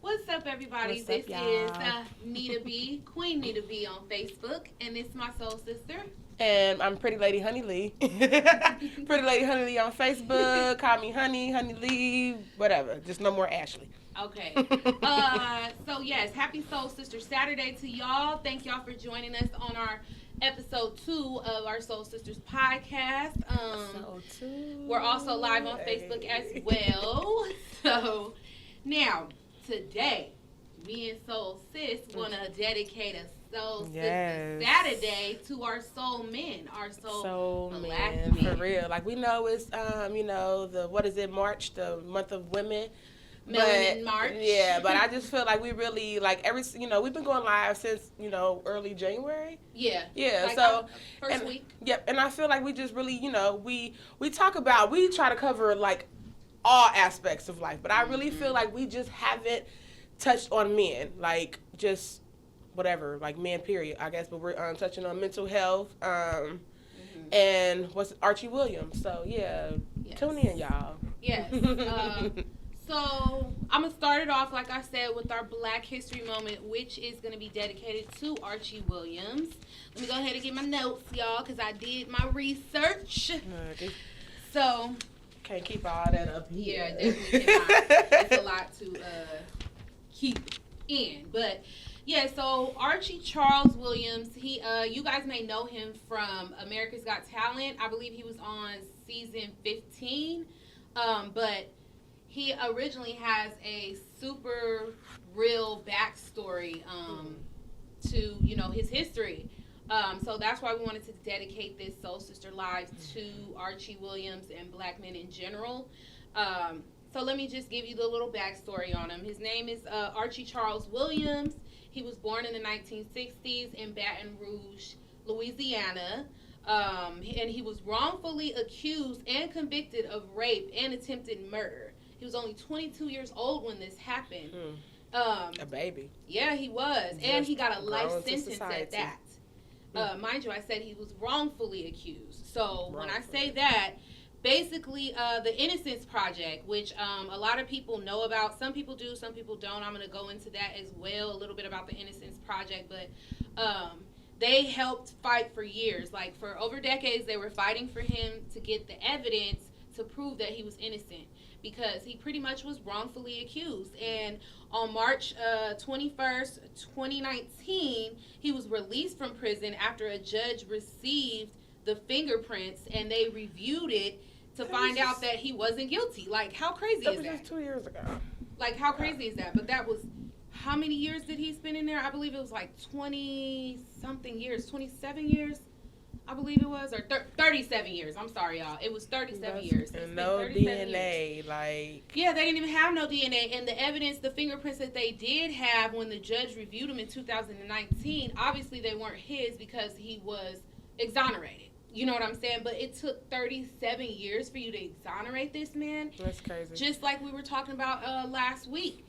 What's up, everybody? What's up, This y'all? is Nita B, Queen Nita B on Facebook, and this is my soul sister. And I'm Pretty Lady Honey Lee. Pretty Lady Honey Lee on Facebook. Call me Honey, Honey Lee, whatever. Just no more Ashley. Okay. So yes, happy Soul Sister Saturday to y'all. Thank y'all for joining us on our episode 2 of our Soul Sisters podcast. We're also live on Facebook as well. So now, today, me and Soul Sis want to dedicate a Soul Sister Saturday to our soul men, our soul black men. For real. Like, we know it's, March, the month of women. Melanin March. Yeah, but I just feel like we really, like, we've been going live since, early January. Yeah. Yeah, like first week. Yep, and I feel like we just really, we try to cover, like, all aspects of life, but I really feel like we just haven't touched on men, like, just whatever, like, men, period, I guess, but we're touching on mental health, and Archie Williams, so, yeah, tune in, y'all. Yes. So, I'm going to start it off, like I said, with our Black History Moment, which is going to be dedicated to Archie Williams. Let me go ahead and get my notes, y'all, because I did my research. So, can't keep all that up here. Yeah, definitely cannot. It's a lot to keep in. But, yeah, so Archie Charles Williams, he, you guys may know him from America's Got Talent. I believe he was on season 15. But he originally has a super real backstory to, his history. So that's why we wanted to dedicate this Soul Sister Live to Archie Williams and black men in general. So let me just give you the little backstory on him. His name is Archie Charles Williams. He was born in the 1960s in Baton Rouge, Louisiana. And he was wrongfully accused and convicted of rape and attempted murder. He was only 22 years old when this happened. A baby. Yeah, he was. And he got a life sentence at that. Mind you, I said he was wrongfully accused. So when I say that, basically the Innocence Project, which a lot of people know about. Some people do, some people don't. I'm going to go into that as well, a little bit about the Innocence Project. But they helped fight for years. Like, for over decades, they were fighting for him to get the evidence to prove that he was innocent, because he pretty much was wrongfully accused. And on March 21st, 2019, he was released from prison after a judge received the fingerprints and they reviewed it to find out that he wasn't guilty. Like, how crazy is that? That was just 2 years ago. Like, how crazy is that? But that was, how many years did he spend in there? I believe it was like 20-something years, 27 years. I believe it was, or 37 years. I'm sorry, y'all. It was 37 years. And no DNA, like... Yeah, they didn't even have no DNA. And the evidence, the fingerprints that they did have when the judge reviewed them in 2019, obviously they weren't his because he was exonerated. You know what I'm saying? But it took 37 years for you to exonerate this man. That's crazy. Just like we were talking about last week.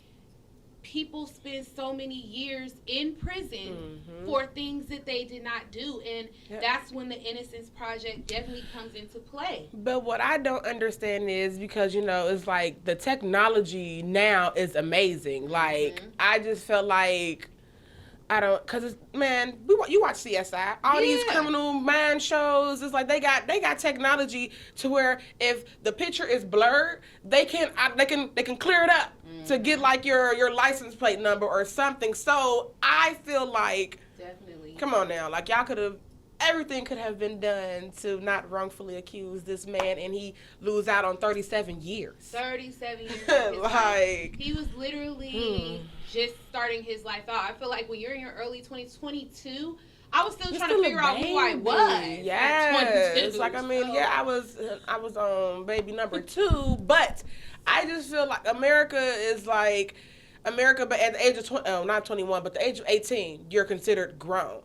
People spend so many years in prison for things that they did not do, and that's when the Innocence Project definitely comes into play. But what I don't understand is, because it's like the technology now is amazing. Like, I just felt like because you watch CSI, all these criminal mind shows. It's like they got technology to where if the picture is blurred, they can clear it up to get like your license plate number or something. So I feel like, definitely, come on now, like, y'all everything could have been done to not wrongfully accuse this man, and he lose out on 37 years. 37 years. Like, he was literally just starting his life out. I feel like when you're in your early 20s, 22, I was still trying to figure out who I was. Yeah, it's like, I was on baby number 2, but I just feel like America, but at the age of not 21, but the age of 18, you're considered grown.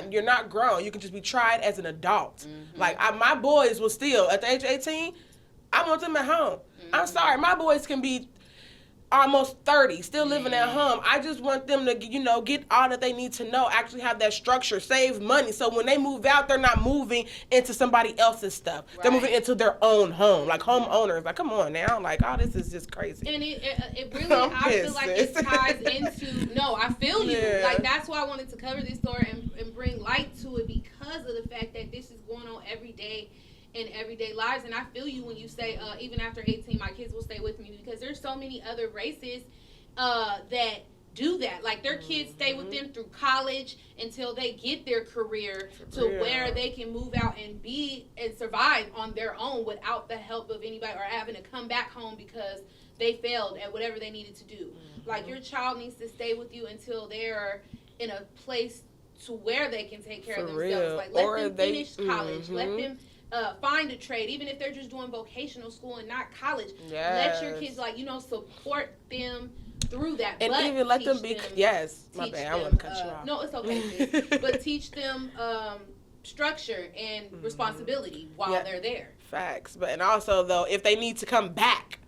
You're not grown. You can just be tried as an adult. Like, my boys will still, at the age of 18, I want them at home. I'm sorry, my boys can be almost 30, still living at home. I just want them to, get all that they need to know, actually have that structure, save money. So when they move out, they're not moving into somebody else's stuff. Right. They're moving into their own home, like homeowners. Like, come on now. Like, all this is just crazy. And it really, I feel like it ties into, no, I feel you. Yeah. Like, that's why I wanted to cover this story and bring light to it, because of the fact that this is going on every day in everyday lives. And I feel you when you say, even after 18, my kids will stay with me, because there's so many other races that do that. Like, their kids stay with them through college until they get their career where they can move out and be and survive on their own without the help of anybody, or having to come back home because they failed at whatever they needed to do. Like, your child needs to stay with you until they're in a place to where they can take care of themselves. Like, let them finish college. Let them find a trade, even if they're just doing vocational school and not college. Let your kids, support them through that. And but even let them be, my bad, I want to cut you off. No, it's okay. But teach them structure and responsibility while they're there. Facts. But, and also, though, if they need to come back,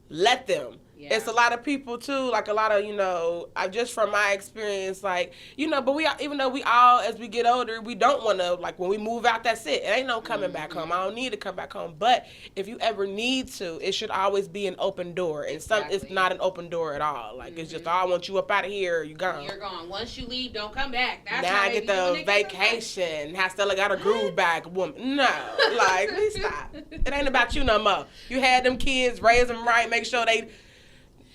let them. Yeah. It's a lot of people, too, like a lot of, just from my experience, like, but even though we all, as we get older, we don't want to, like, when we move out, that's it. It ain't no coming back home. I don't need to come back home. But if you ever need to, it should always be an open door. And it's not an open door at all. Like, it's just, I want you up out of here, you're gone. You're gone. Once you leave, don't come back. That's now I get the vacation. How Stella got a groove back, woman. No. Like, please stop. It ain't about you no more. You had them kids, raise them right, make sure they...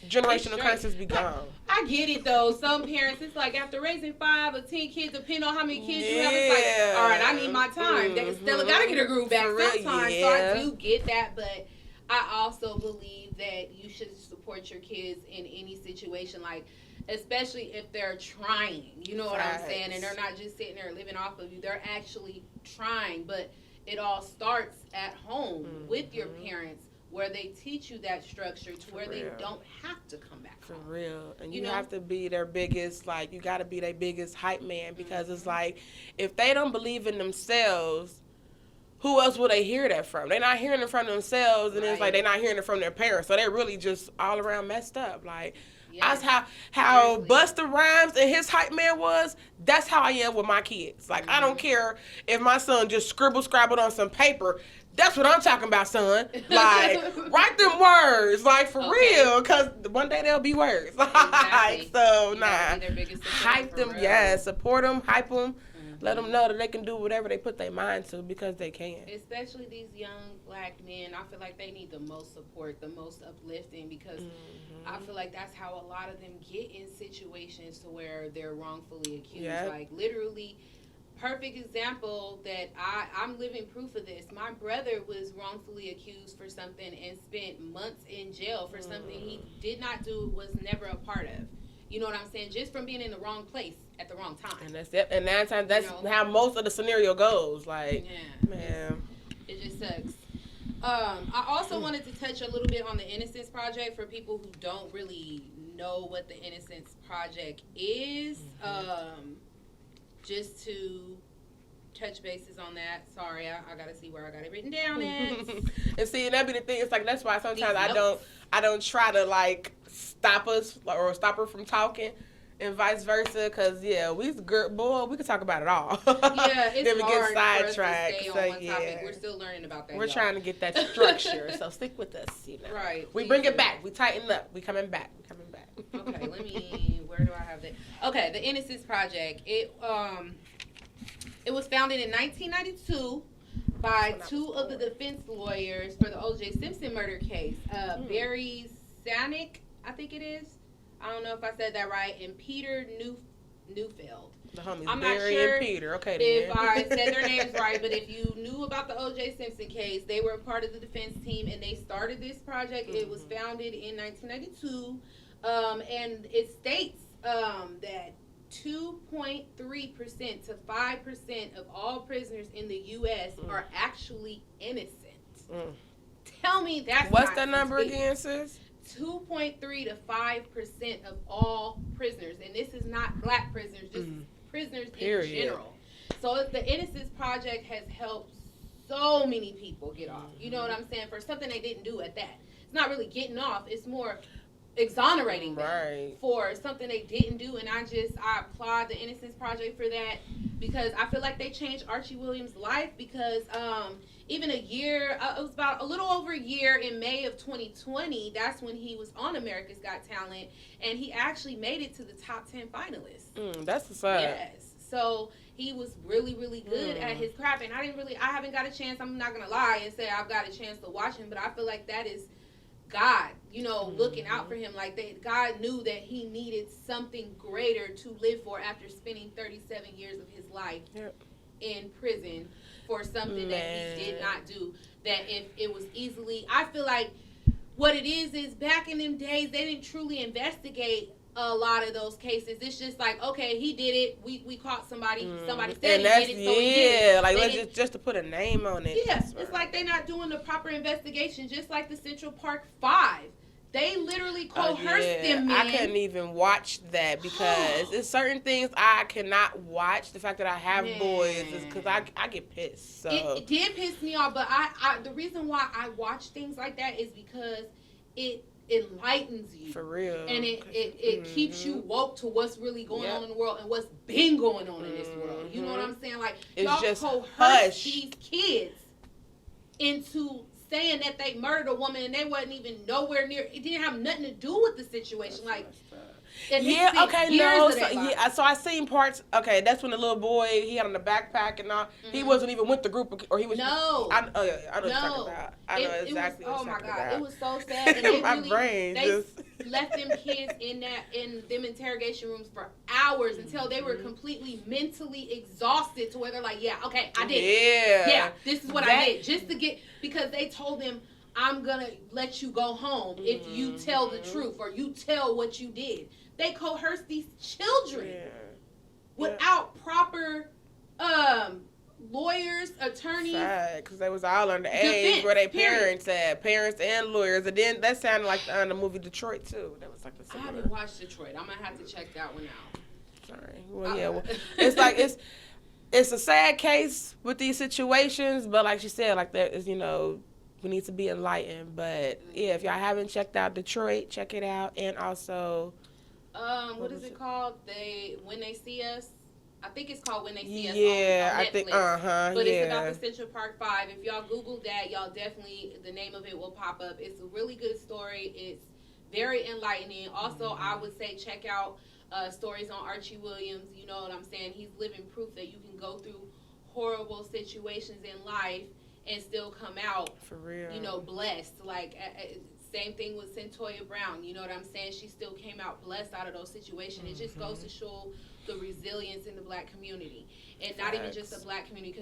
generational curses be gone. I get it though. Some parents, it's like after raising 5 or 10 kids, depending on how many kids you have, it's like, all right, I need my time. Stella gotta get her groove back sometimes. So I do get that, but I also believe that you should support your kids in any situation, like especially if they're trying. You know what I'm saying? And they're not just sitting there living off of you. They're actually trying, but it all starts at home with your parents, where they teach you that structure to where they don't have to come back home. For real. And you have to be their biggest, like, you got to be their biggest hype man, because it's like, if they don't believe in themselves, who else will they hear that from? They're not hearing it from themselves, and it's like they're not hearing it from their parents. So they're really just all around messed up. Like, that's how Busta Rhymes and his hype man was. That's how I am with my kids. Like, I don't care if my son just scrabbled on some paper. That's what I'm talking about, son. Like, write them words, like, for real, because one day they'll be words. Exactly. So, hype them, support them, hype them, let them know that they can do whatever they put their mind to, because they can. Especially these young black men, I feel like they need the most support, the most uplifting, because I feel like that's how a lot of them get in situations to where they're wrongfully accused. Like, literally... perfect example that I'm living proof of this. My brother was wrongfully accused for something and spent months in jail for something he did not do, was never a part of. You know what I'm saying? Just from being in the wrong place at the wrong time. And that's it. And 9 times that's how most of the scenario goes. Like, man, it just sucks. I also wanted to touch a little bit on the Innocence Project for people who don't really know what the Innocence Project is. Just to touch bases on that. Sorry, I gotta see where I got it written down at. And see, and that be the thing. It's like, that's why sometimes I don't try to, like, stop us or stop her from talking, and vice versa. Cause we can talk about it all. Yeah, it's then we hard get sidetracked. For us to stay on one topic. We're still learning about that. We're trying to get that structure. So stick with us. Right. We bring it back. We tighten up. We coming back. Okay, where do I have that? Okay, the Innocence Project. It was founded in 1992 by 2 of the defense lawyers for the O.J. Simpson murder case. Barry Sanick, I think it is. I don't know if I said that right. And Peter Neufeld. The homies, I'm Barry not sure and Peter. Okay, if I said their names right, but if you knew about the O.J. Simpson case, they were a part of the defense team, and they started this project. It was founded in 1992. And it states that 2.3% to 5% of all prisoners in the U.S. are actually innocent. Tell me that's what's that number again, sis? 2.3 to 5% of all prisoners, and this is not black prisoners, just prisoners in general. So the Innocence Project has helped so many people get off. You know what I'm saying? For something they didn't do at that. It's not really getting off. It's more exonerating them right. for something they didn't do. And I applaud the Innocence Project for that, because I feel like they changed Archie Williams' life, because even a year, it was about a little over a year in May of 2020, that's when he was on America's Got Talent, and he actually made it to the top 10 finalists. That's what's up. Yes. So he was really, really good at his craft, and I haven't got a chance, I'm not going to lie and say I've got a chance to watch him, but I feel like that is God, looking out for him. Like, God knew that he needed something greater to live for after spending 37 years of his life in prison for something that he did not do. That if it was easily, I feel like what it is back in them days, they didn't truly investigate a lot of those cases. It's just like, okay, he did it. We caught somebody. Somebody said he did it, so he did it. Like, let's just to put a name on it. Yeah, it's like they're not doing the proper investigation. Just like the Central Park 5. They literally coerced them, man. I couldn't even watch that because there's certain things I cannot watch. The fact that I have boys is because I get pissed. So it did piss me off, but I the reason why I watch things like that is because it enlightens you. For real. And it keeps you woke to what's really going on in the world and what's been going on in this world. You know what I'm saying? Like, it's y'all just coerce these kids into saying that they murdered a woman and they wasn't even nowhere near, it didn't have nothing to do with the situation. That's So I seen parts. Okay, that's when the little boy, he had on the backpack and all. He wasn't even with the group, or he was. No. I know what you're talking about. I know exactly what you're talking about. It was so sad. And they My brain just left them kids in them interrogation rooms for hours until they were completely mentally exhausted to where they're like, yeah, okay, I did it. Yeah, this is what I did. Just to get, because they told them, I'm going to let you go home if you tell the truth or you tell what you did. They coerce these children without proper lawyers, attorneys. Because they was all underage where they parents at. Parents and lawyers. And then that sounded like the movie Detroit, too. That was like the similar. I haven't watched Detroit. I'm going to have to check that one out. Sorry. Well, it's like, it's a sad case with these situations, but like she said, like there is, we need to be enlightened. But yeah, if y'all haven't checked out Detroit, check it out. And also, what is it called? When They See Us. I think it's called When They See Us. Yeah, on Netflix. I think. But it's about the Central Park 5. If y'all Google that, y'all definitely, the name of it will pop up. It's a really good story. It's very enlightening. Also, I would say check out stories on Archie Williams. You know what I'm saying? He's living proof that you can go through horrible situations in life and still come out, for real, blessed. Like, same thing with Centoya Brown. You know what I'm saying? She still came out blessed out of those situations. It just goes to show the resilience in the black community. And not even just the black community,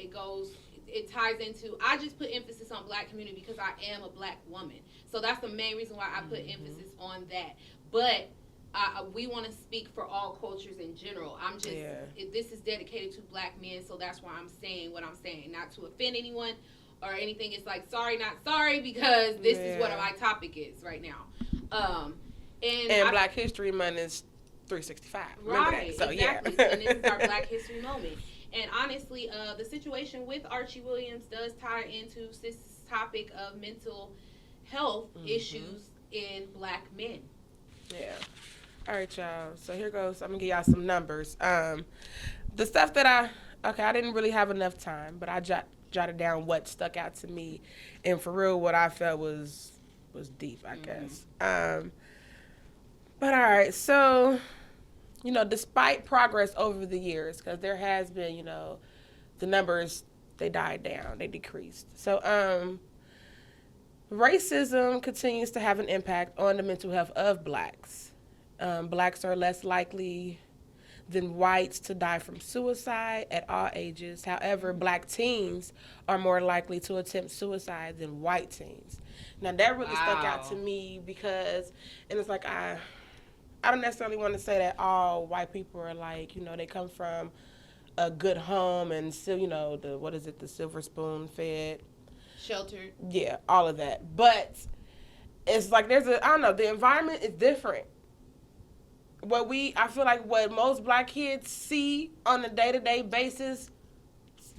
because it ties into, I just put emphasis on black community because I am a black woman. So that's the main reason why I put emphasis on that. But we want to speak for all cultures in general. This is dedicated to black men, so that's why I'm saying what I'm saying. Not to offend anyone or anything. It's like, sorry, not sorry, because this is what my topic is right now. And Black History Month is 365. Right, so, exactly. Yeah. And this is our Black History moment. And honestly, the situation with Archie Williams does tie into this topic of mental health issues in black men. Yeah. All right, y'all. So here goes. I'm going to give y'all some numbers. The stuff that I didn't really have enough time, but I jotted down what stuck out to me. And for real, what I felt was deep, I guess. But all right, so, despite progress over the years, because there has been, the numbers, they died down, they decreased. So, racism continues to have an impact on the mental health of blacks. Blacks are less likely than whites to die from suicide at all ages. However, black teens are more likely to attempt suicide than white teens. Now, that really stuck out to me because, and it's like, I don't necessarily want to say that all white people are like, they come from a good home and still, the silver spoon fed. Sheltered. Yeah, all of that. But it's like the environment is different. I feel like what most black kids see on a day-to-day basis,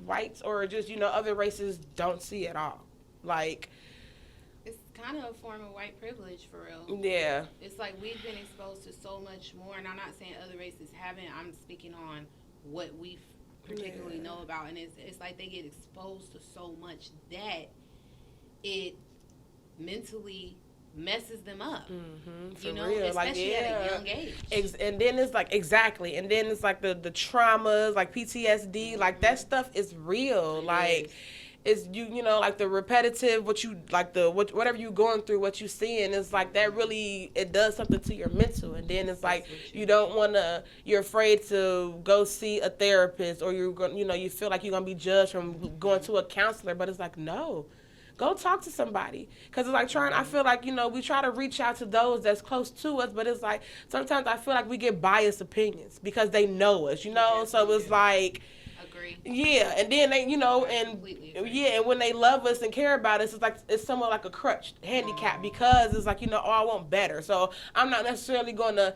whites or just, other races don't see at all. Like, it's kind of a form of white privilege, for real. Yeah. It's like we've been exposed to so much more, and I'm not saying other races haven't. I'm speaking on what we particularly know about, and it's like they get exposed to so much that it mentally messes them up. You know, real. especially at a young age. And then it's like, exactly. And then it's like the traumas, like PTSD, like that stuff is real. It like, is. it's you know, like the repetitive, whatever you going through, what you seeing, it's like that really, it does something to your mental. And then it's like, you don't want to, you're afraid to go see a therapist, or you're going, you know, you feel like you're going to be judged from going to a counselor, but it's like, no. Go talk to somebody. Because it's like I feel like, you know, we try to reach out to those that's close to us, but it's like, sometimes I feel like we get biased opinions because they know us, you know? So it's like, agree. Yeah, and then they, you know, and and when they love us and care about us, it's like, it's somewhat like a crutch, handicap, because it's like, you know, oh, I want better. So I'm not necessarily going to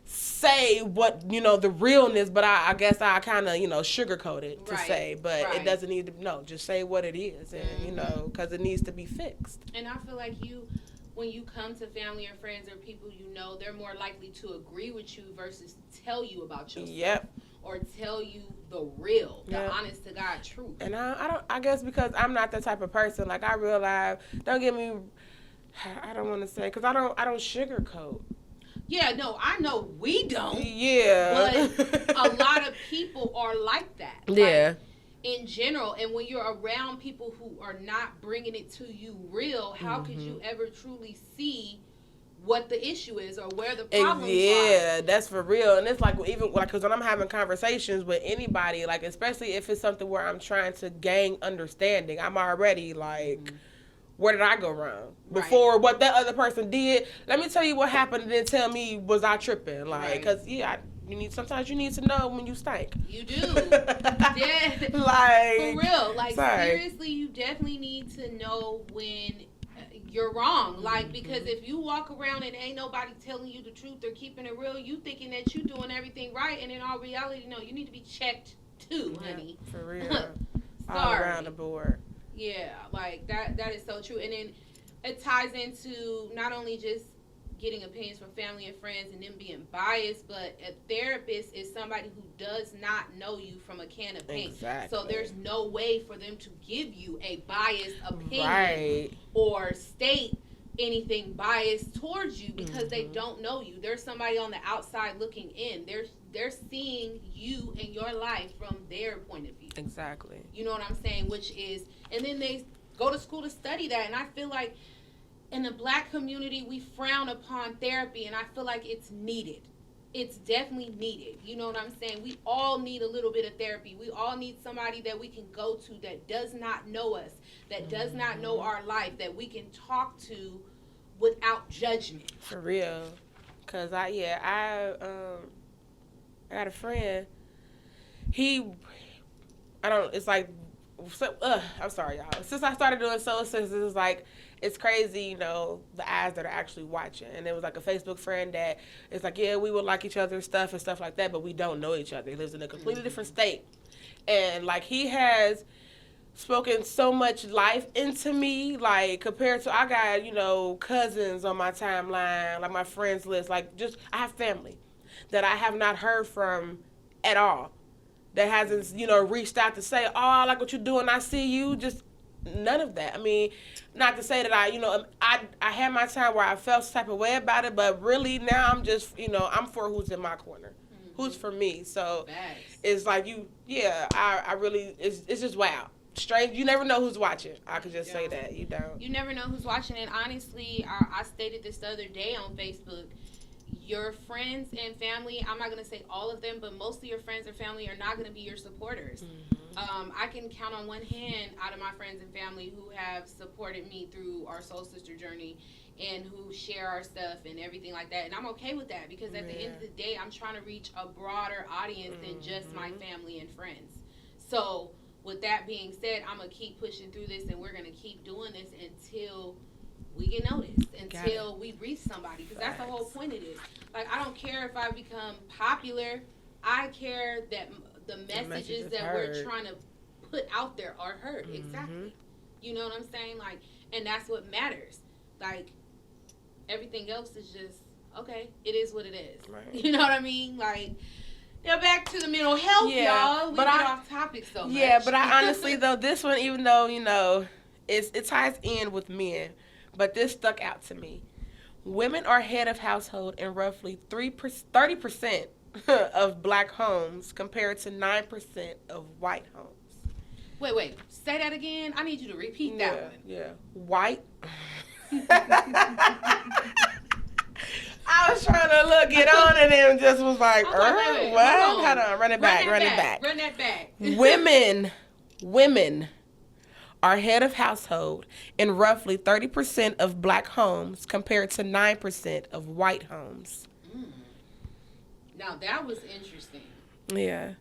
say what, you know, the realness, but I guess I kind of, you know, sugarcoat it to say, but it doesn't need to, no, just say what it is, and you know, because it needs to be fixed. And I feel like when you come to family or friends or people you know, they're more likely to agree with you versus tell you about yourself. Or tell you the real, the honest to God truth. And I guess because I'm not that type of person, like I realize, don't get me, I don't want to say, because I don't sugarcoat. Yeah, no, I know we don't. Yeah. But a lot of people are like that. Yeah. Like, in general, and when you're around people who are not bringing it to you real, how could you ever truly see what the issue is or where the problems are? Yeah, that's for real. And it's like, even like, because when I'm having conversations with anybody, like especially if it's something where I'm trying to gain understanding, I'm already like, where did I go wrong? Before what that other person did, let me tell you what happened, and then tell me, was I tripping? Like, because sometimes you need to know when you stink. You do. Yeah. Like, for real. Like, seriously, you definitely need to know when you're wrong. Like, because if you walk around and ain't nobody telling you the truth or keeping it real, you thinking that you doing everything right, and in all reality, no, you need to be checked too, honey. For real. All around the board. Yeah, like that is so true. And then it ties into not only just getting opinions from family and friends and them being biased, but a therapist is somebody who does not know you from a can of paint. Exactly. So there's no way for them to give you a biased opinion or state anything biased towards you because they don't know you. There's somebody on the outside looking in. They're seeing you and your life from their point of view. Exactly. You know what I'm saying? Which is, and then they go to school to study that. And I feel like in the Black community, we frown upon therapy, and I feel like it's needed. It's definitely needed. You know what I'm saying? We all need a little bit of therapy. We all need somebody that we can go to that does not know us, that does not know our life, that we can talk to without judgment. For real. Because I got a friend. I'm sorry, y'all. Since I started doing SoulSistaSaturday, it's like, it's crazy, you know, the eyes that are actually watching. And it was like a Facebook friend that it's like, yeah, we would like each other's stuff and stuff like that, but we don't know each other. He lives in a completely different state. And like, he has spoken so much life into me, like compared to, I got, you know, cousins on my timeline, like my friends list, like just, I have family that I have not heard from at all, that hasn't, you know, reached out to say, oh, I like what you're doing, I see you, just none of that. I mean, not to say that I had my time where I felt some type of way about it, but really now I'm just, you know, I'm for who's in my corner, who's for me. So it's like I really, it's just wow. Strange, you never know who's watching. I could just say that. You don't. You never know who's watching. And honestly, I stated this the other day on Facebook. Your friends and family, I'm not going to say all of them, but most of your friends and family are not going to be your supporters. I can count on one hand out of my friends and family who have supported me through our Soul Sister journey and who share our stuff and everything like that. And I'm okay with that because at the end of the day, I'm trying to reach a broader audience than just my family and friends. So with that being said, I'm going to keep pushing through this, and we're going to keep doing this until we get noticed, until we reach somebody, because that's the whole point of this. Like, I don't care if I become popular. I care that the messages that we're trying to put out there are heard. Exactly. You know what I'm saying? Like, and that's what matters. like everything else is just okay. It is what it is. Right. You know what I mean? Like, back to the mental health, y'all. We get off topic so much. Yeah, but I honestly though, this one, even though it ties in with men, but this stuck out to me. Women are head of household in roughly 30% of black homes compared to 9% of white homes. Wait. Say that again. I need you to repeat that one. Yeah. White. I was trying to get on and then just was like, wait, what? Hold on. Run it back. Run that back. Women are head of household in roughly 30% of black homes compared to 9% of white homes. Now, that was interesting. Yeah.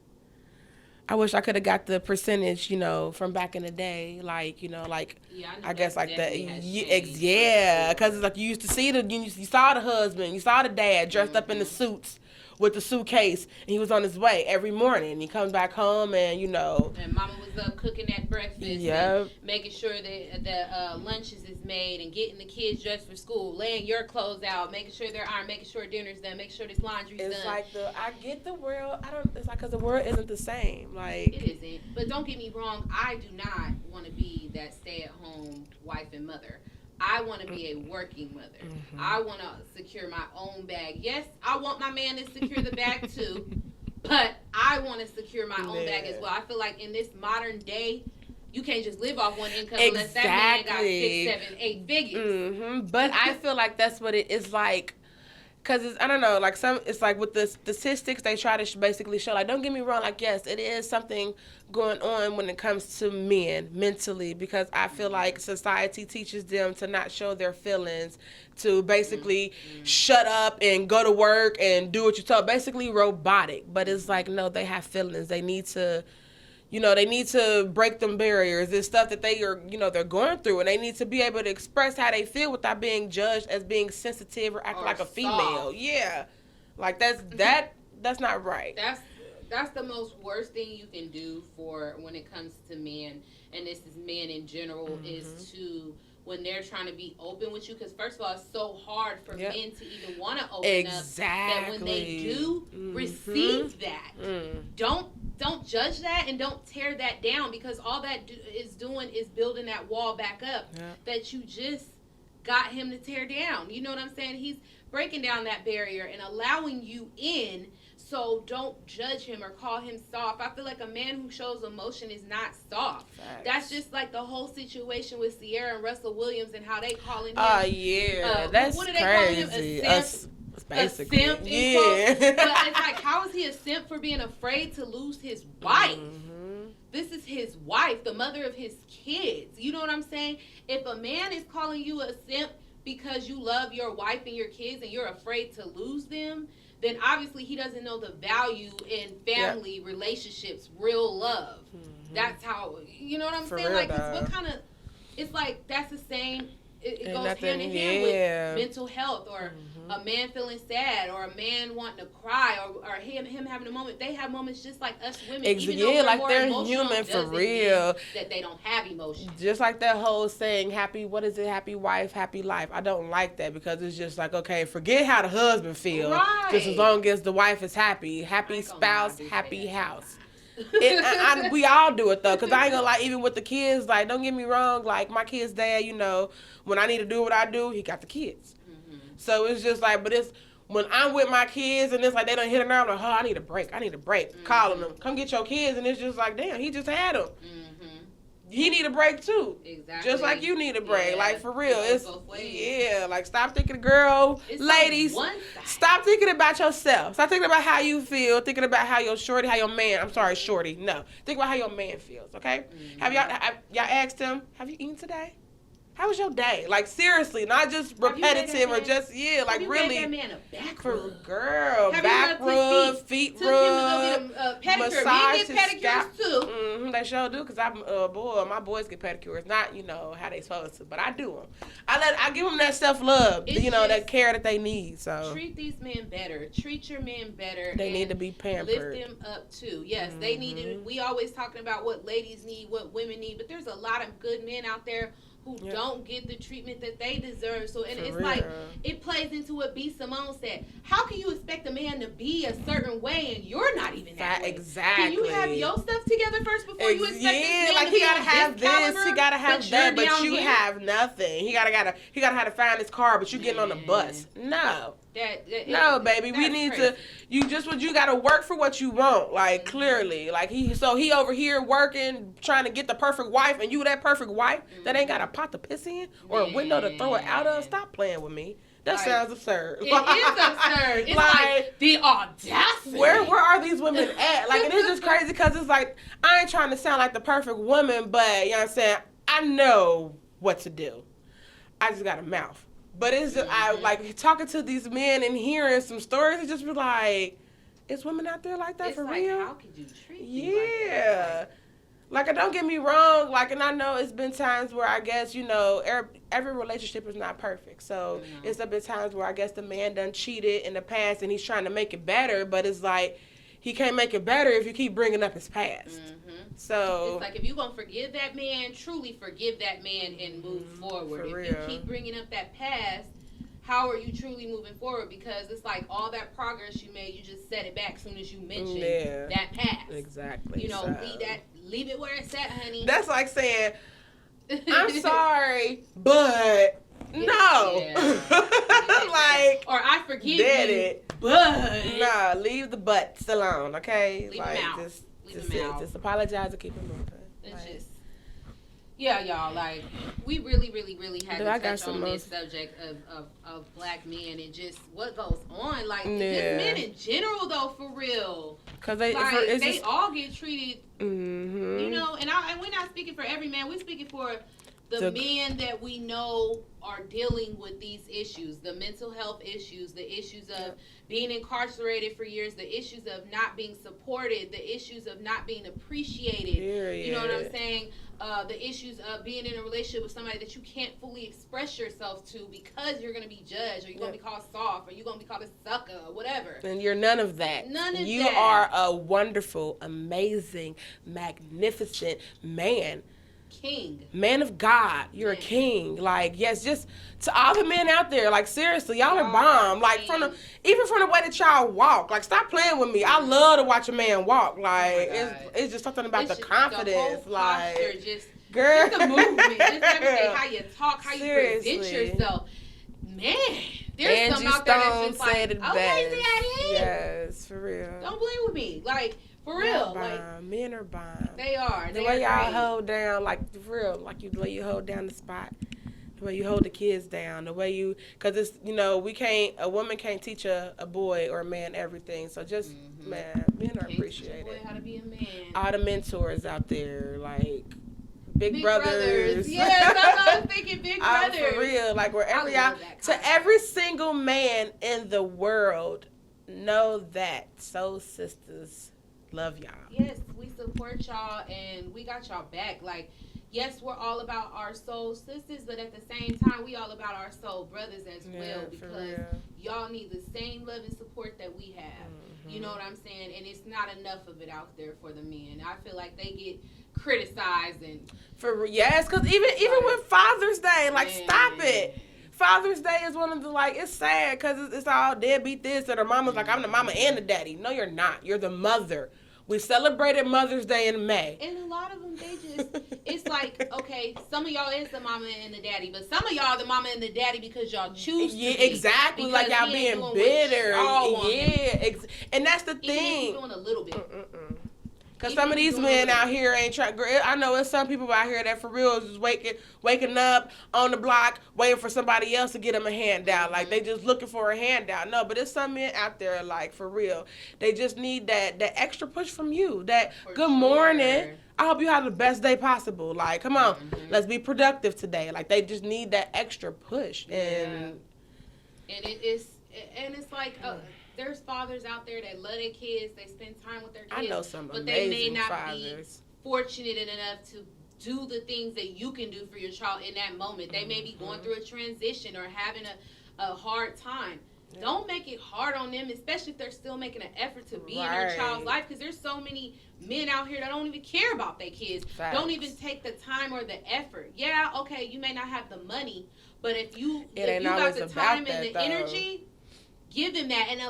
I wish I could have got the percentage, from back in the day, I guess like that. Yeah, because it's like you used to see you saw the husband, you saw the dad dressed up in the suits with the suitcase, and he was on his way every morning. He comes back home, and And mama was up cooking that breakfast, and making sure that the lunches is made, and getting the kids dressed for school, laying your clothes out, making sure they're ironed, making sure dinner's done, making sure this laundry's done. It's like I get the world. It's like because the world isn't the same. Like it isn't. But don't get me wrong. I do not want to be that stay-at-home wife and mother. I want to be a working mother. Mm-hmm. I want to secure my own bag. Yes, I want my man to secure the bag too, but I want to secure my own bag as well. I feel like in this modern day, you can't just live off one income unless that man got 6, 7, 8 figures. Mm-hmm. But I feel like that's what it is like. Because I don't know, it's like with the statistics, they try to basically show, don't get me wrong, yes, it is something going on when it comes to men mentally, because I feel like society teaches them to not show their feelings, to basically shut up and go to work and do what you're told, basically robotic. But it's like, no, they have feelings. They need to, they need to break them barriers. It's stuff that they are, they're going through, and they need to be able to express how they feel without being judged as being sensitive or acting like a female. Yeah, like that's not right. That's the most worst thing you can do for when it comes to men, and this is men in general, is to, when they're trying to be open with you, because first of all, it's so hard for men to even want to open up, that when they do receive that, don't judge that and don't tear that down, because all that is doing is building that wall back up that you just got him to tear down. You know what I'm saying? He's breaking down that barrier and allowing you in. So don't judge him or call him soft. I feel like a man who shows emotion is not soft. Facts. That's just like the whole situation with Sierra and Russell Williams and how they calling him. Oh, yeah. That's what are crazy. They calling him? A simp? Basically. A simp, but it's like, how is he a simp for being afraid to lose his wife? This is his wife, the mother of his kids. You know what I'm saying? If a man is calling you a simp because you love your wife and your kids and you're afraid to lose them, then obviously he doesn't know the value in family relationships, real love. That's how, you know what I'm saying? Like, what kind of, it's like, that's the same. It goes hand in hand with mental health, or a man feeling sad, or a man wanting to cry, or him having a moment. They have moments just like us women. Even though we're more they're emotional, human for real. That they don't have emotions. Just like that whole saying, happy wife, happy life. I don't like that, because it's just like, okay, forget how the husband feels. Right. Just as long as the wife is happy. Happy spouse, happy house. We all do it though, because I ain't gonna lie, even with the kids, don't get me wrong, my kid's dad, when I need to do what I do, he got the kids. So it's just but it's when I'm with my kids and it's they done hit a nerve, I'm like, I need a break. Calling them, come get your kids, and it's just damn, he just had them. He need a break too. Exactly. Just like you need a break. For real. It's both ways. Stop thinking, ladies, stop thinking about yourself. Stop thinking about how you feel, thinking about how your shorty, no. Think about how your man feels, okay? Have y'all asked him, have you eaten today? How was your day? Seriously, not just repetitive or just, have you really. Made that man a back rub? Girl, back rub, feet rub, him to go get a pedicure. Massage Men get pedicures too. They sure do, because my boys get pedicures. Not, how they supposed to, but I do them. I give them that self-love, that care that they need. So treat these men better. Treat your men better. They need to be pampered. Lift them up too. Yes, they need it. We always talking about what ladies need, what women need, but there's a lot of good men out there who don't get the treatment that they deserve. So, and it's real. like, it plays into what B. Simone said. How can you expect a man to be a certain way and you're not even that way? Exactly. Can you have your stuff together first before you expect this man like to he be gotta on have this caliber, this, he gotta have that, but you here? have nothing. He gotta have to find his car, but you getting on the bus. No. No, baby, we need crazy. You gotta work for what you want, like clearly. Like he over here working, trying to get the perfect wife, and you that perfect wife that ain't got a pot to piss in or a window to throw it out of. Stop playing with me. That sounds absurd. It is absurd. It's like the audacity. Where are these women at? Like, it is just crazy because it's like, I ain't trying to sound like the perfect woman, but, you know what I'm saying, I know what to do. I just got a mouth. But it's just, I like talking to these men and hearing some stories, it just be like, is women out there like that it's for like, real? How could you treat me like that? Like, don't get me wrong, like, and I know it's been times where I guess, you know, every relationship is not perfect. So it's been times where I guess the man done cheated in the past and he's trying to make it better, but it's like, he can't make it better if you keep bringing up his past. So it's like, if you're going to forgive that man, truly forgive that man and move forward. If you keep bringing up that past, how are you truly moving forward? Because it's like all that progress you made, you just set it back as soon as you mentioned that past. Exactly. You know, leave it where it's at, honey. That's like saying, I'm sorry, but no. Like, or I forgive you, but nah, leave the butts alone, okay? Leave them out. Just apologize and keep it moving. It's just, yeah, y'all, like, we really, really, really had to touch on this subject of black men and just what goes on. Like, just men in general, though, for real. Because they all get treated, you know, and we're not speaking for every man. We're speaking for the men that we know are dealing with these issues, the mental health issues, the issues of being incarcerated for years, the issues of not being supported, the issues of not being appreciated. You know what I'm saying? The issues of being in a relationship with somebody that you can't fully express yourself to because you're going to be judged, or you're going to be called soft, or you're going to be called a sucker, or whatever. And you're none of that. You are a wonderful, amazing, magnificent man. King. Man of God. You're a king. Like, yes, just to all the men out there, like, seriously, y'all are bomb. Like, even from the way that y'all walk. Like, stop playing with me. I love to watch a man walk. Like, it's just something about the confidence. The whole posture, just girl. Just the movement. Just everything. How you talk, how you present yourself. Man, there's Angie some out there that's Stone just like, said it best. Daddy. Yes, for real. Don't play with me. Like, for real. Like, men are bomb. They are. The way y'all hold down, like, for real, like, the way you hold down the spot, the way you hold the kids down, the way you, because it's, you know, a woman can't teach a boy or a man everything. So just, man, men are appreciated. Teach a boy how to be a man. All the mentors out there, like, Big brothers. Yes, that's what I was thinking. Big brothers. For real. Like, wherever y'all, to every single man in the world, know that Soul Sisters love y'all. Yes, we support y'all and we got y'all back. Like, yes, we're all about our soul sisters, but at the same time, we all about our soul brothers as well, because y'all need the same love and support that we have. You know what I'm saying? And it's not enough of it out there for the men. I feel like they get criticized and because even with Father's Day, like, stop it. Father's Day is one of the, like, it's sad because it's all deadbeat this, or the mama's like, I'm the mama and the daddy. No, you're not. You're the mother. We celebrated Mother's Day in May. And a lot of them, it's like, okay, some of y'all is the mama and the daddy, but some of y'all the mama and the daddy because y'all choose to be. Exactly. Like, y'all being bitter. And that's the thing. Even doing a little bit. Because some of these men out here ain't trying. I know there's some people out here that for real is just waking up on the block waiting for somebody else to get them a handout. Like, they just looking for a handout. No, but there's some men out there, like, for real. They just need that extra push from you. Good morning. I hope you have the best day possible. Like, come on, let's be productive today. Like, they just need that extra push. And it's like. There's fathers out there that love their kids. They spend time with their kids. I know some but they may not fathers. Be fortunate enough to do the things that you can do for your child in that moment. They may be going through a transition or having a hard time. Yeah. Don't make it hard on them, especially if they're still making an effort to be in their child's life, because there's so many men out here that don't even care about their kids. Facts. Don't even take the time or the effort. Yeah, okay, you may not have the money, but if you got the time and the energy, give them that. And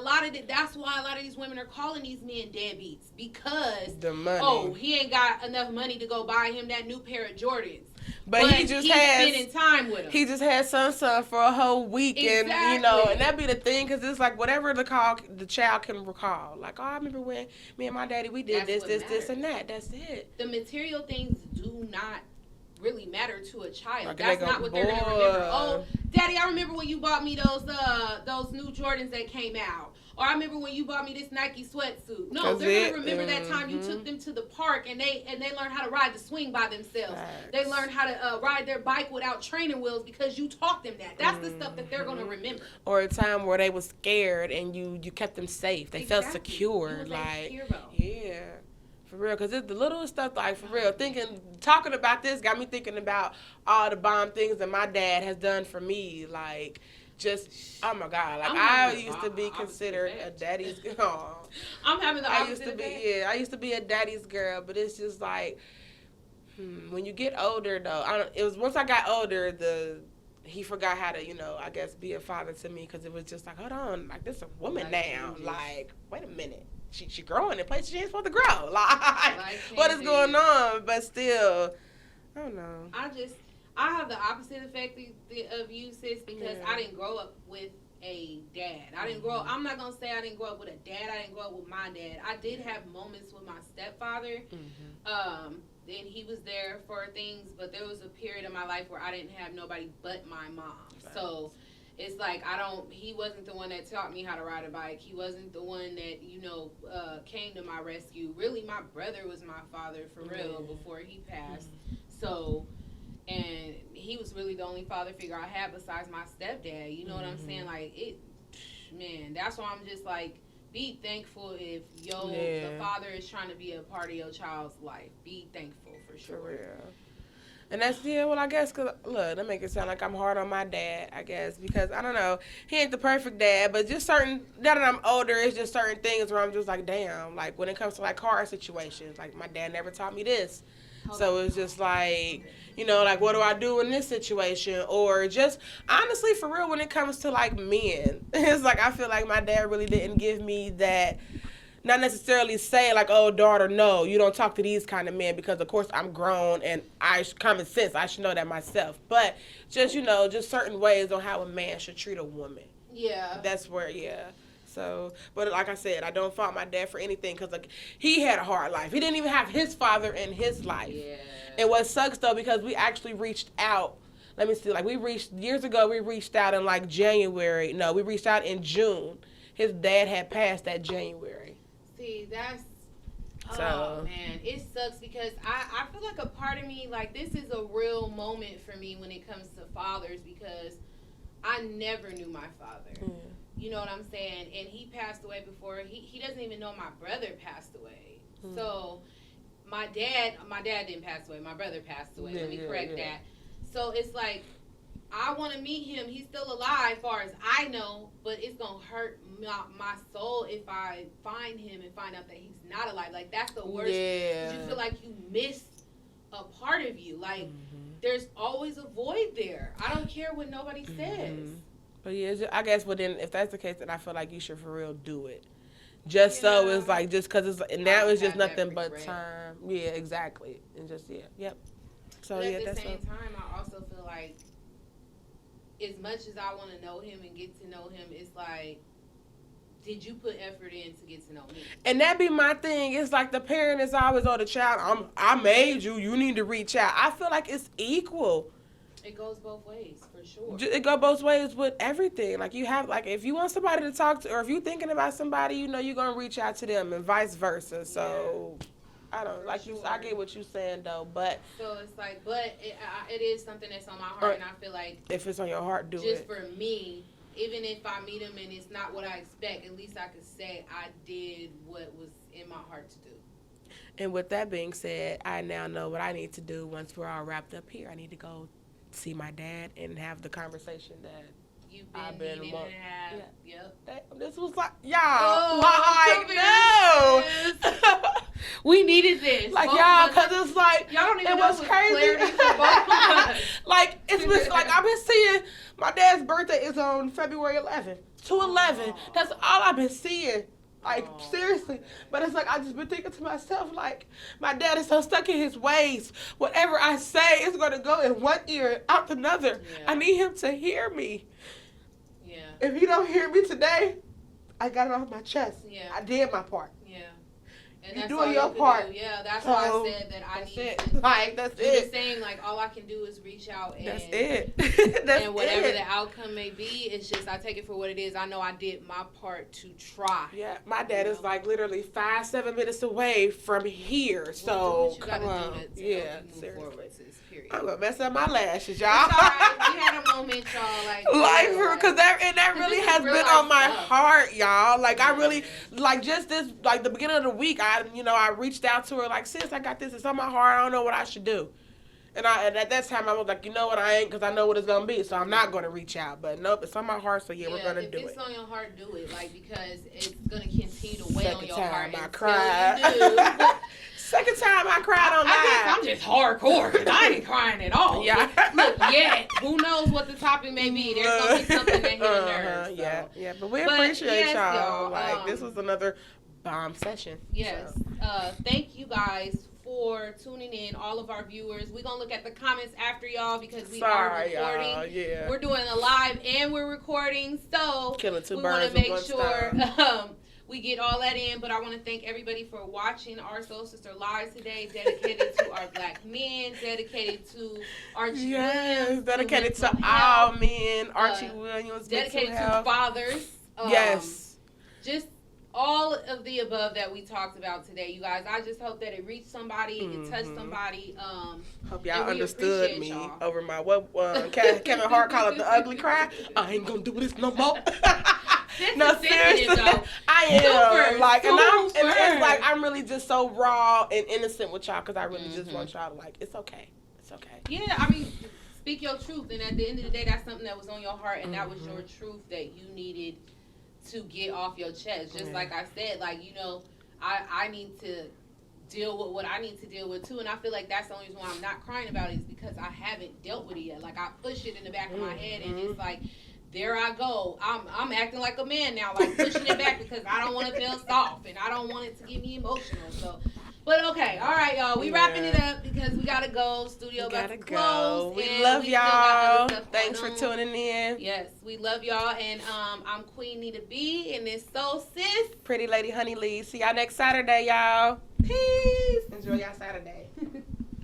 that's why a lot of these women are calling these men deadbeats, because the money. Oh, he ain't got enough money to go buy him that new pair of Jordans. But he's spending time with him. He just had son for a whole week, exactly. And and that'd be the thing, because it's like whatever the child can recall. Like, oh, I remember when me and my daddy we did this, and that. That's it. The material things do not really matter to a child. That's not what they're gonna remember. Oh, Daddy, I remember when you bought me those new Jordans that came out. Or I remember when you bought me this Nike sweatsuit. No, they're gonna remember that time you took them to the park and they learned how to ride the swing by themselves. Facts. They learned how to ride their bike without training wheels because you taught them that. That's the stuff that they're gonna remember. Or a time where they were scared and you kept them safe. They felt secure. You was like a hero. Yeah. For real, because it's the little stuff, like, for real. Talking about this got me thinking about all the bomb things that my dad has done for me. Like, just, oh my God. Like, I used to be considered a daddy's girl. I'm having the opposite I used to be a daddy's girl, but it's just like, when you get older, though, it was once I got older, he forgot how to, I guess, be a father to me, because it was just like, hold on, like, this is a woman now. Like, wait a minute. She growing in places she ain't supposed to grow. Like what is going on? But still, I don't know. I have the opposite effect of you, sis, because I didn't grow up with a dad. I didn't grow up, I'm not going to say I didn't grow up with a dad. I didn't grow up with my dad. I did have moments with my stepfather. And he was there for things, but there was a period of my life where I didn't have nobody but my mom. Right. So it's like he wasn't the one that taught me how to ride a bike. He wasn't the one that, came to my rescue. Really, my brother was my father for real before he passed. So, and he was really the only father figure I had besides my stepdad. You know what I'm saying? Like, that's why I'm just like, be thankful if the father is trying to be a part of your child's life. Be thankful for sure. For real. And that's, well, I guess, because, look, that make it sound like I'm hard on my dad, I guess, because, I don't know, he ain't the perfect dad, but just now that I'm older, it's just certain things where I'm just like, damn, like, when it comes to, like, car situations, like, my dad never taught me this. So it's just like, like, what do I do in this situation? Or just, honestly, for real, when it comes to, like, men, it's like, I feel like my dad really didn't give me that. Not necessarily say, like, oh, daughter, no, you don't talk to these kind of men, because, of course, I'm grown and common sense, I should know that myself. But just, just certain ways on how a man should treat a woman. Yeah. That's where, So, but like I said, I don't fault my dad for anything, because, like, he had a hard life. He didn't even have his father in his life. Yeah. And what sucks, though, because we actually reached out. Let me see, like, years ago, we reached out in, like, January. No, we reached out in June. His dad had passed that January. See, man, it sucks, because I feel like a part of me, like, this is a real moment for me when it comes to fathers, because I never knew my father. You know what I'm saying? And he passed away before, he doesn't even know my brother passed away. So my dad didn't pass away, my brother passed away. Let me correct that. So it's like, I want to meet him. He's still alive, as far as I know, but it's going to hurt my soul if I find him and find out that he's not alive. Like, that's the worst. Yeah. You feel like you missed a part of you. Like, there's always a void there. I don't care what nobody says. But I guess, but then if that's the case, then I feel like you should for real do it. Just so it's like, just because now it's just nothing but time. Yeah, exactly. And just, yep. So, but at the same time, I also feel like, as much as I want to know him and get to know him, it's like, did you put effort in to get to know me? And that be my thing. It's like the parent is always, the child, I made you, you need to reach out. I feel like it's equal. It goes both ways, for sure. It goes both ways with everything. Like, you have, like, if you want somebody to talk to, or if you're thinking about somebody, you're going to reach out to them, and vice versa. So, I don't, like, sure. I get what you're saying, though, but. So, it's like, but it is something that's on my heart, and I feel like. If it's on your heart, do it. Just for me, even if I meet him and it's not what I expect, at least I could say I did what was in my heart to do. And with that being said, I now know what I need to do once we're all wrapped up here. I need to go see my dad and have the conversation that You've been I've been needing to have. Yep. This was like, y'all, like, no. We needed this. Like, both y'all, because it's like, y'all don't even it know was what's crazy. clarity for both of us. Like, it's been, like, I've been seeing, my dad's birthday is on February 11th. 2/11. That's all I've been seeing. Like, seriously. But it's like, I just been thinking to myself, like, my dad is so stuck in his ways. Whatever I say is going to go in one ear, out another. Yeah. I need him to hear me. Yeah. If he don't hear me today, I got it off my chest. Yeah. I did my part. Yeah. And You're that's doing all your you part. do. Yeah, that's So, why I said that I need it. to Like, that's do it. the same. Like, all I can do is reach out and That's it. That's and whatever it. the outcome may be, it's just I take it for what it is. I know I did my part to try. Yeah, my dad is like literally 5-7 minutes away from here. So come on, yeah, seriously. I'm gonna mess up my lashes, y'all. It's all right. We had a moment, y'all. Like, because that really has been on my heart, y'all. Like, I really, like, just this, like, the beginning of the week, I reached out to her, like, sis, I got this. It's on my heart. I don't know what I should do. And at that time, I was like, you know what, I ain't, because I know what it's going to be, so I'm not going to reach out. But nope, it's on my heart, so yeah, we're going to do it. If it's on your heart, do it, like, because it's going to continue to weigh on your heart. Second time I cried. Second time I cried on live. I guess I'm just hardcore, because I ain't crying at all. Yeah. Look, who knows what the topic may be. There's going to be something that hit a nerve. So. Yeah, but we appreciate y'all. Like, y'all. this was another bomb session. Yes. So. Thank you guys for tuning in, all of our viewers. We're going to look at the comments after y'all because we are recording. Y'all. Yeah. We're doing a live and we're recording. So killing two we birds want to make with sure one stone. we get all that in. But I want to thank everybody for watching our Soul Sister Live today, dedicated to our black men, dedicated to Archie Williams. Dedicated to all men. Archie Williams. Dedicated to fathers. Yes. Just all of the above that we talked about today, you guys. I just hope that it reached somebody, it touched somebody. Hope y'all understood me over my Kevin Hart call it the ugly cry. I ain't gonna do this no more. No, seriously, I am. Super, like, and it's like I'm really just so raw and innocent with y'all because I really just want y'all to like. It's okay. It's okay. Yeah, I mean, speak your truth, and at the end of the day, that's something that was on your heart, and that was your truth that you needed to get off your chest. Just like I said, like, I need to deal with what I need to deal with too, and I feel like that's the only reason why I'm not crying about it is because I haven't dealt with it yet. Like, I push it in the back of my head, and it's like, there I go. I'm acting like a man now, like pushing it back because I don't want to feel soft and I don't want it to get me emotional. So, but okay, all right, y'all. We wrapping it up because we gotta go. Studio about to close. We love y'all. Thanks for tuning in. Yes, we love y'all. And I'm Queen Nita B, and it's Soul Sis, Pretty Lady Honey Lee. See y'all next Saturday, y'all. Peace. Enjoy y'all Saturday.